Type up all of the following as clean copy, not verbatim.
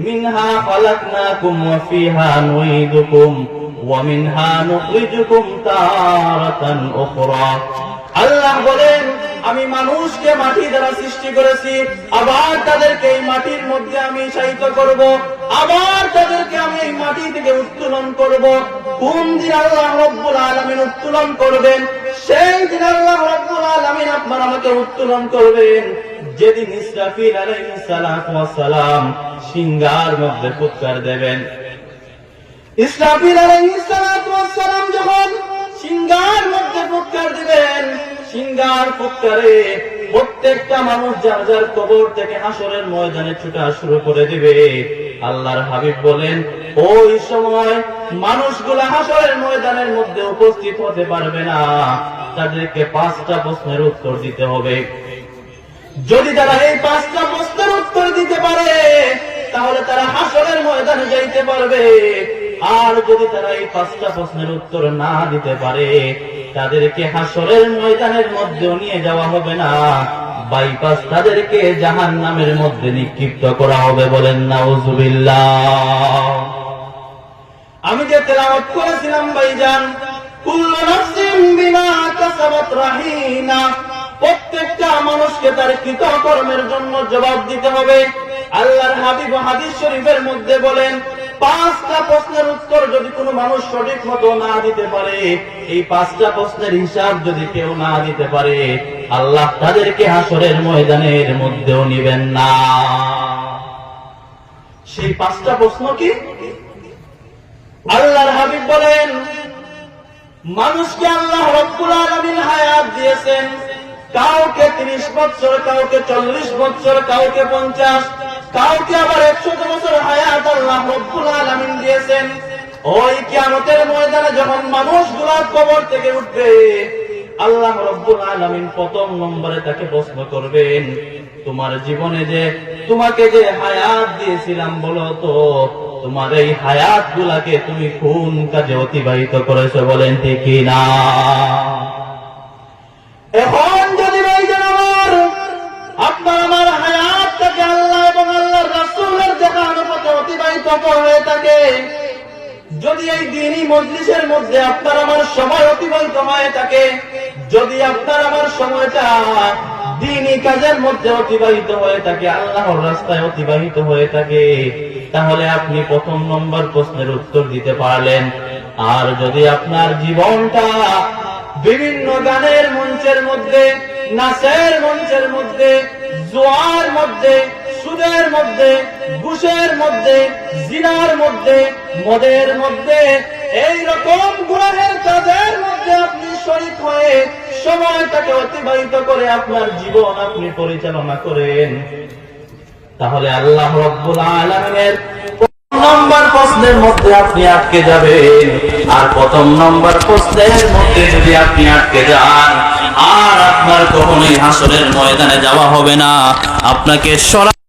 মিনহা খালাকনাকুম ওয়া ফিহা নুঈদুকুম ওয়া মিনহা নুখরিজুকুম তারাতান উখরা। আল্লাহ বলেন, আমি মানুষকে মাটি দ্বারা সৃষ্টি করেছি, আবার তাদেরকে এই মাটির মধ্যে আমি শায়িত করব, আবার তাদেরকে আমি এই মাটি থেকে উত্তোলন করব। কোন দিন আল্লাহ রাব্বুল আলামিন উত্তোলন করবেন? সেই দিন আল্লাহ রাব্বুল আলামিন আপনার আমাকে উত্তোলন করবেন, যেদিন ইসরাফিল আলাইহিস সালাতু ওয়াস সালাম সিংহার মধ্যে ফুৎকার দেবেন। ইসরাফিল আলাইহিস সালাতু ওয়াস সালাম যখন সিংহার মধ্যে ফুৎকার দিবেন, সিংহার ফুৎকারে প্রত্যেকটা মানুষ যার যার কবর থেকে হাসরের ময়দানে ছুটা শুরু করে দিবে। আল্লাহর হাবিব বলেন, ওই সময় মানুষগুলা হাসরের ময়দানের মধ্যে উপস্থিত হতে পারবে না, তাদেরকে 5টা প্রশ্নের উত্তর দিতে হবে। যদি তারা এই 5টা প্রশ্নের উত্তর দিতে পারে, তাহলে তারা হাসরের ময়দানে যাইতে পারবে। আর যদি তারা এই 5টা প্রশ্নের উত্তর না দিতে পারে, তাদেরকে হাসরের ময়দানের মধ্যে নিয়ে যাওয়া হবে না, বাইপাস তাদেরকে জাহান্নামের মধ্যে নিক্ষিপ্ত করা হবে। বলেন নাউজুবিল্লাহ। আমি যে তেলাওয়াত করেছিলাম ভাইজান, কুল্লু নাফসিন বিমা কাসাবাত রাহিনা, প্রত্যেকটা মানুষকে তার কৃতকর্মের জন্য জবাব দিতে হবে। আল্লাহর হাবিব হাদিস শরীফের মধ্যে বলেন, 5টা প্রশ্নের উত্তর যদি কোনো মানুষ সঠিক মতো না দিতে পারে, এই 5টা প্রশ্নের হিসাব যদি কেউ না দিতে পারে, আল্লাহ তাদেরকে হাসরের ময়দানের মধ্যেও নিবেন না। সেই 5টা প্রশ্ন কি? আল্লাহর হাবিব বলেন, মানুষকে আল্লাহ রাব্বুল আলামিন হায়াত দিয়েছেন, কাউকে 30 বছর, কাউকে 40 বছর, কাউকে 50, কাউকে আবার 100 বছর হায়াত আল্লাহ রাব্বুল আলামিন দিয়েছেন। ওই কিয়ামতের ময়দানে যখন মানুষগুলা কবর থেকে উঠবে, আল্লাহ রাব্বুল আলামিন প্রথম নম্বরে তাকে প্রশ্ন করবেন, তোমার জীবনে যে তোমাকে যে হায়াত দিয়েছিলাম, বলো তো তোমার এই হায়াত গুলাকে তুমি কোন কাজে অতিবাহিত করেছো? বলেন ঠিক কি না? এখন যদি ভাইজান আমার আপনার আমার হায়াতটাকে আল্লাহ এবং আল্লাহর রাসূলের দেখানো পথে অতিবাহিত করে থাকে, যদি এই দ্বীনি মজলিসের মধ্যে আপনার আমার সময় অতিবাহিত হয়ে থাকে, যদি আপনার আমার সময়টা দ্বীনি কাজের মধ্যে অতিবাহিত হয়ে থাকে, আল্লাহর রাস্তায় অতিবাহিত হয়ে থাকে, তাহলে আপনি প্রথম নম্বর প্রশ্নের উত্তর দিতে পারলেন। আর যদি আপনার জীবনটা বিভিন্ন গানের মঞ্চের মধ্যে, নাচের মঞ্চের মধ্যে, জুয়ার মধ্যে, সুদের মধ্যে, ঘুষের মধ্যে, জিনার মধ্যে, মদের মধ্যে, এই রকম গুনাহের কাজের মধ্যে আপনি শরীক হয়ে সময়টাকে অতিবাহিত করে আপনার জীবন আপনি পরিচালনা করেন, তাহলে আল্লাহ রাব্বুল আলামিনের নম্বর প্রশ্নের মধ্যে আপনি আটকে যাবেন। আর প্রথম নম্বর প্রশ্নের মধ্যে যদি আপনি আটকে যান, আর আপনার কখনোই হাসরের ময়দানে যাওয়া হবে না, আপনাকে সরাসরি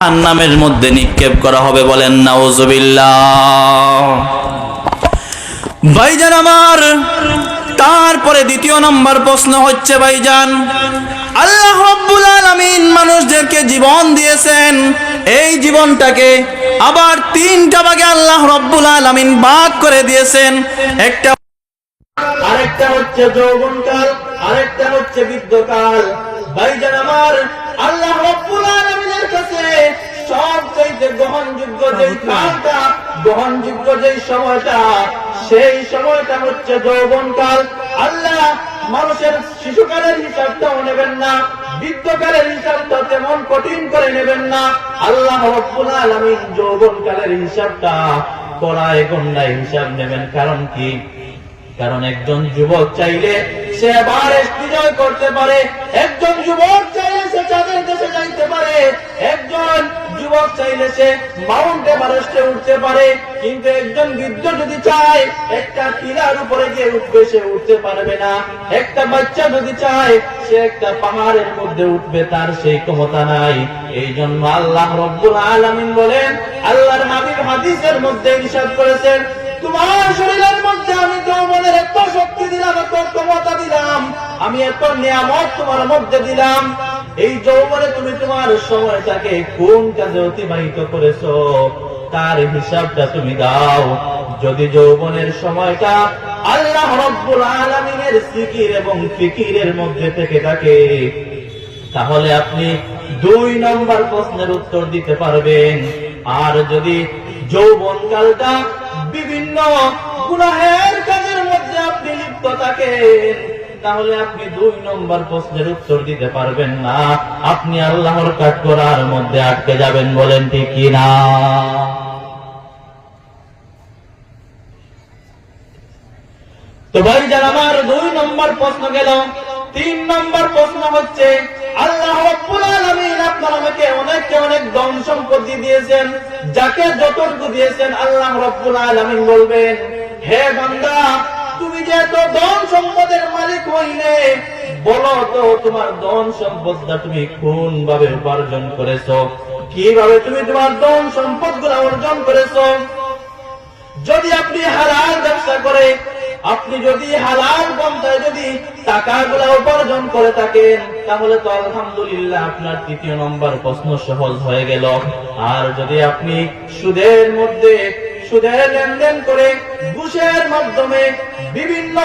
জাহান্নামের মধ্যে নিক্ষেপ করা হবে। বলেন নাউজুবিল্লাহ। ভাইজান আমার, তারপরে দ্বিতীয় নম্বর প্রশ্ন হচ্ছে ভাইজান, আল্লাহ রাব্বুল আলামিন মানুষদেরকে জীবন দিয়েছেন, এই জীবনটাকে আবার 3টা ভাগে আল্লাহ রাব্বুল আলামিন ভাগ করে দিয়েছেন। আরেকটা হচ্ছে যৌবনকাল, আরেকটা হচ্ছে বৃদ্ধকাল। ভাইজান আমার, আল্লাহ রাব্বুল আলামিনের কাছে সবচেয়ে গ্রহণযোগ্য যেই কালটা, গ্রহণযোগ্য যেই সময়টা, সেই সময়টা হচ্ছে যৌবনকাল। আল্লাহ মানুষের শিশুকালের হিসাবটাও নেবেন না, বৃদ্ধকালের হিসাবটা তেমন কঠিন করে নেবেন না। আল্লাহ রাব্বুল আলামিন যৌবনকালের হিসাবটা কড়ায় গণ্ডায় হিসাব নেবেন। কারণ কি? কারণ একজন যুবক চাইলে সে এভারেস্ট বিজয় করতে পারে, একজন যুবক চাইলে সে চাঁদের দেশে যাইতে পারে, একজন যুবক চাইলে সে মাউন্ট এভারেস্টে উঠতে পারে, কিন্তু একজন বৃদ্ধ যদি চায় একটা টিলার উপরে গিয়ে উঠবে, সে উঠতে পারবে না। একটা বাচ্চা যদি চায় সে একটা পাহাড়ের মধ্যে উঠবে, তার সেই ক্ষমতা নাই। এই জন্য আল্লাহ রাব্বুল আলামিন বলেন, আল্লাহর হাবিব হাদিসের মধ্যে ইরশাদ করেছেন, তোমার শরীরের মধ্যে আমি যৌবনের এত শক্তি দিলাম, এত ক্ষমতা দিলাম, আমি এত নিয়ামত তোমার মধ্যে দিলাম, এই যৌবনে তুমি তোমার সময়টাকে কোন কাজে অতিবাহিত করেছো তার হিসাবটা তুমি দাও। যদি যৌবনের সময়টা আল্লাহ রাব্বুল আলামিনের জিকির এবং ফিকিরের মধ্যে থেকে থাকে, তাহলে আপনি 2 নম্বর প্রশ্নের উত্তর দিতে পারবেন। আর যদি যৌবনকালটা বিভিন্ন গুনাহের কাজের মধ্যে আপনি লিপ্ত থাকেন, তাহলে আপনি 2 নম্বর প্রশ্নের উত্তর দিতে পারবেন না, আপনি আল্লাহর কাঠগড়ার মধ্যে আটকে যাবেন। বলেন ঠিক কিনা? তো ভাইজান আমার 2 নম্বর প্রশ্ন গেল। 3 নম্বর প্রশ্ন হচ্ছে, আল্লাহ রাব্বুল আলামিন আপনার আমাকে অনেক ধন সম্পত্তি দিয়েছেন, যাকে যতটুকু দিয়েছেন আল্লাহ রাব্বুল আলামিন বলবেন, হে বান্দা, তুমি যে এত ধন সম্পদের মালিক হইলে, বলো তো তোমার ধন সম্পদটা তুমি কোন ভাবে উপার্জন করেছো, কিভাবে তুমি তোমার ধন সম্পদগুলো অর্জন করেছো। যদি আপনি হালাল ব্যবসা করে, আপনি যদি হালাল পন্থায় যদি টাকাগুলো উপার্জন করে থাকেন, তাহলে তো আলহামদুলিল্লাহ আপনার 3 নম্বর প্রশ্ন সহজ হয়ে গেল। আর যদি আপনি সুদের মধ্যে সুদের লেনদেন করে, ঘুষের মাধ্যমে, বিভিন্ন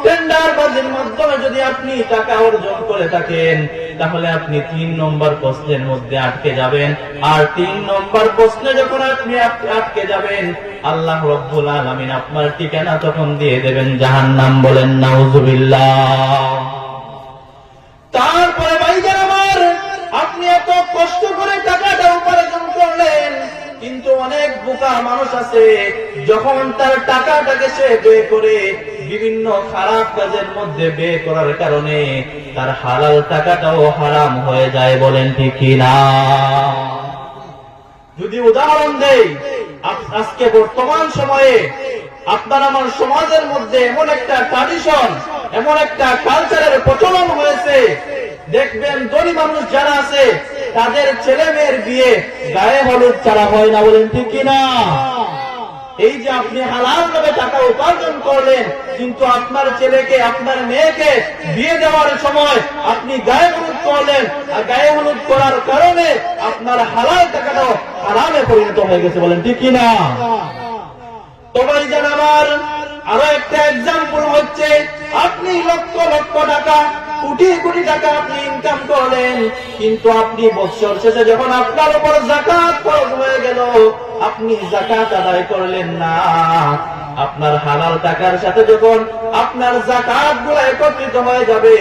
টেন্ডারবাজির মাধ্যমে যদি আপনি টাকা অর্জন করে থাকেন, তাহলে আপনি 3 নম্বর প্রশ্নের মধ্যে আটকে যাবেন। আর 3 নম্বর প্রশ্নে যখন আপনি আটকে যাবেন, আল্লাহ রাব্বুল আলামিন আপনার ঠিকানা তখন দিয়ে দেবেন জাহান্নাম। বলেন নাউজুবিল্লাহ। তারপরে ভাইজান আমার, আপনি এত কষ্ট করে টাকাটা উপার্জন করলেন, কিন্তু অনেক বোকা মানুষ আছে, যখন তার টাকাটাকে সে ব্যয় করে বিভিন্ন খারাপ কাজের মধ্যে ব্যয় করার কারণে তার হালাল টাকাটাও হারাম হয়ে যায়। বলেন ঠিক কিনা? যদি উদাহরণ দেই, আজকে বর্তমান সময়ে আপনার আমার সমাজের মধ্যে এমন একটা ট্র্যাডিশন, এমন একটা কালচারের প্রচলন হয়েছে, দেখবেন ধনী মানুষ যারা আছে তাদের ছেলে মেয়ের বিয়ে গায়ে হলুদ ছাড়া হয় না। বলেন ঠিক কিনা? এই যে আপনি হালাল ভাবে টাকা উপার্জন করলেন, কিন্তু আপনার ছেলেকে, আপনার মেয়েকে বিয়ে দেওয়ার সময় আপনি গায়ে হলুদ করলেন, আর গায়ে হলুদ করার কারণে আপনার হালাল টাকাটাও হারামে পরিণত হয়ে গেছে। বলেন ঠিক কিনা? তো ভাইজান আমার, আরো একটা এক্সাম্পল হচ্ছে, আপনি লক্ষ লক্ষ টাকা, কোটি কোটি টাকা আপনি ইনকাম করলেন, কিন্তু আপনি বছর শেষে যখন আপনার উপর যাকাত ফরজ হয়ে গেল, আপনি যাকাত আদায় করলেন না। আপনার হালাল টাকার সাথে যখন আপনার যাকাত গুলো একত্রিত হয়ে যাবে,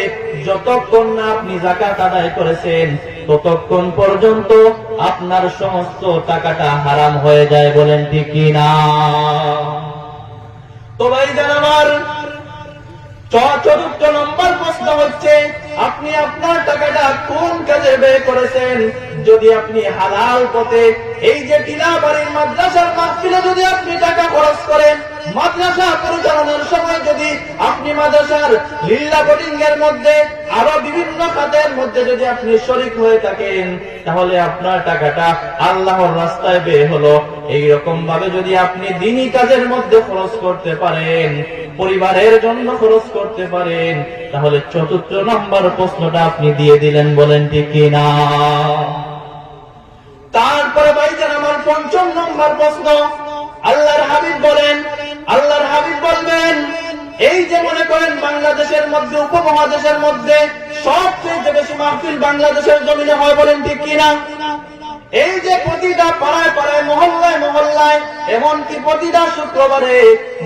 যতক্ষণ না আপনি যাকাত আদায় করেছেন, ততক্ষণ পর্যন্ত আপনার সমস্ত টাকাটা হারাম হয়ে যায়। বলেন ঠিক কিনা? তো ভাইজান আমার, 4th নম্বর প্রশ্ন হচ্ছে, আপনি আপনার টাকাটা কোন কাজে ব্যয় করেছেন। যদি আপনি হালাল পথে, এই যে টিলাবাড়ির মাদ্রাসার মাহফিলে যদি আপনি টাকা খরচ করেন, মাদ্রাসা পরিচালনার সময় যদি আপনি মাদ্রাসার লিল্লা বোর্ডিং এর মধ্যে, আরো বিভিন্ন খাতের মধ্যে যদি আপনি শরীক হয়ে থাকেন, তাহলে আপনার টাকাটা আল্লাহর রাস্তায় ব্যয় হলো। এইরকম ভাবে যদি আপনি দ্বীনি কাজের মধ্যে খরচ করতে পারেন, পরিবারের জন্য খরচ করতে পারেন, তাহলে 4th নম্বর প্রশ্নটা আপনি দিয়ে দিলেন। বলেন ঠিক কিনা? তারপরে ভাইজান আমার 5ম নম্বর প্রশ্ন, আল্লাহর হাবিব বলেন, আল্লাহর হাবিব বলবেন, এই যে মনে করেন বাংলাদেশের মধ্যে, উপমহাদেশের মধ্যে সবচেয়ে বেশি মাহফিল বাংলাদেশের জমিনে হয়। বলেন ঠিক কিনা? এই যে প্রতিটা পাড়ায় পাড়ায়, মহল্লায় মহল্লায়, এমনকি প্রতিটা শুক্রবারে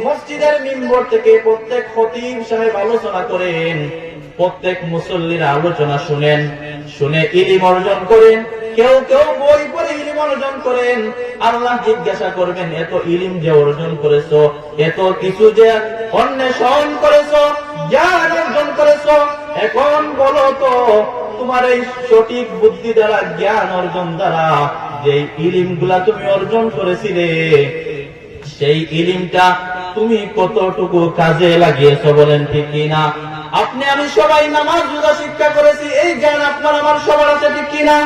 মসজিদের মিম্বর থেকে প্রত্যেক খতিব সাহেব আলোচনা করেন, প্রত্যেক মুসল্লিরা আলোচনা শুনেন, শুনে ইলম অর্জন করেন। কেউ কেউ বই পড়ে ইলম অর্জন করেন। আল্লাহ জিজ্ঞাসা করবেন, এত ইলম যে অর্জন করেছো, এত কিছু যে অন্বেষণ করেছো, জ্ঞান অর্জন করেছো, এখন বলো তো তোমার এই সঠিক বুদ্ধি দ্বারা, জ্ঞান অর্জন দ্বারা যে ইলম গুলা তুমি অর্জন করেছিলে, সেই ইলমটা তুমি কতটুকু কাজে লাগিয়েছো। বলেন ঠিক কিনা? আপনি আমি সবাই নামাজ রোজা শিক্ষা করেছি, এই জ্ঞান আপনার আমার সবার আছে, ঠিক কিনা?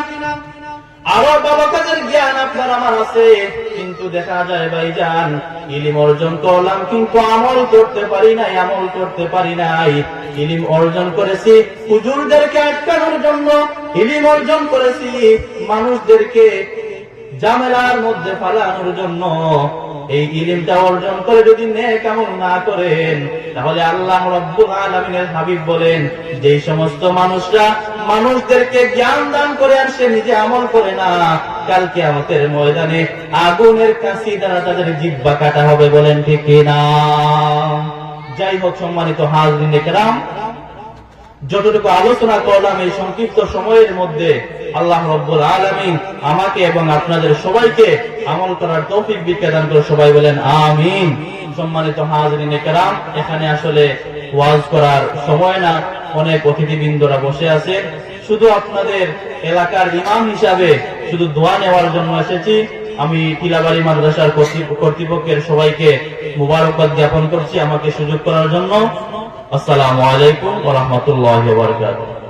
আরো ভালো কাজের জ্ঞান আপনার আমার আছে, কিন্তু দেখা যায় ভাইজান ইলম অর্জন করলাম কিন্তু আমল করতে পারি নাই। ইলম অর্জন করেছি হুজুরদেরকে আটকানোর জন্য, ইলম অর্জন করেছি মানুষদেরকে ঝামেলার মধ্যে ফালানোর জন্য। এই ইলমটা অর্জন করে যদি নেক আমল না করেন, তাহলে আল্লাহ রাব্বুল আলামিনের হাবিব বলেন, যে সমস্ত মানুষরা মানুষদেরকে জ্ঞান দান করে আর সে নিজে আমল করে না, কাল কিয়ামতের ময়দানে আগুনের কাছি দ্বারা তাদের জিহ্বা কাটা হবে। বলেন ঠিক কিনা? যাই হোক, সম্মানিত হাজরিনে কেরাম, যতটুকু আলোচনা করলাম এই সংক্ষিপ্ত সময়ের মধ্যে, আল্লাহ রাব্বুল আলামিন আমাকে এবং আপনাদের সবাইকে আমল করার তৌফিক বিজ্ঞান করে। সবাই বলেন আমিন। সম্মানিত হাজরিনে কেরাম, এখানে আসলে ওয়াজ করার সময় না, অনেক অতিথিবৃন্দরা বসে আছে। শুধু আপনাদের এলাকার ইমাম হিসাবে শুধু দোয়া নেওয়ার জন্য এসেছি। আমি টিলাবাড়ি মাদ্রাসার কর্তৃপক্ষের সবাইকে মুবারকবাদ জ্ঞাপন করছি আমাকে সুযোগ করার জন্য। আসসালামু আলাইকুম ওয়া রাহমাতুল্লাহি ওয়া বারাকাতুহু।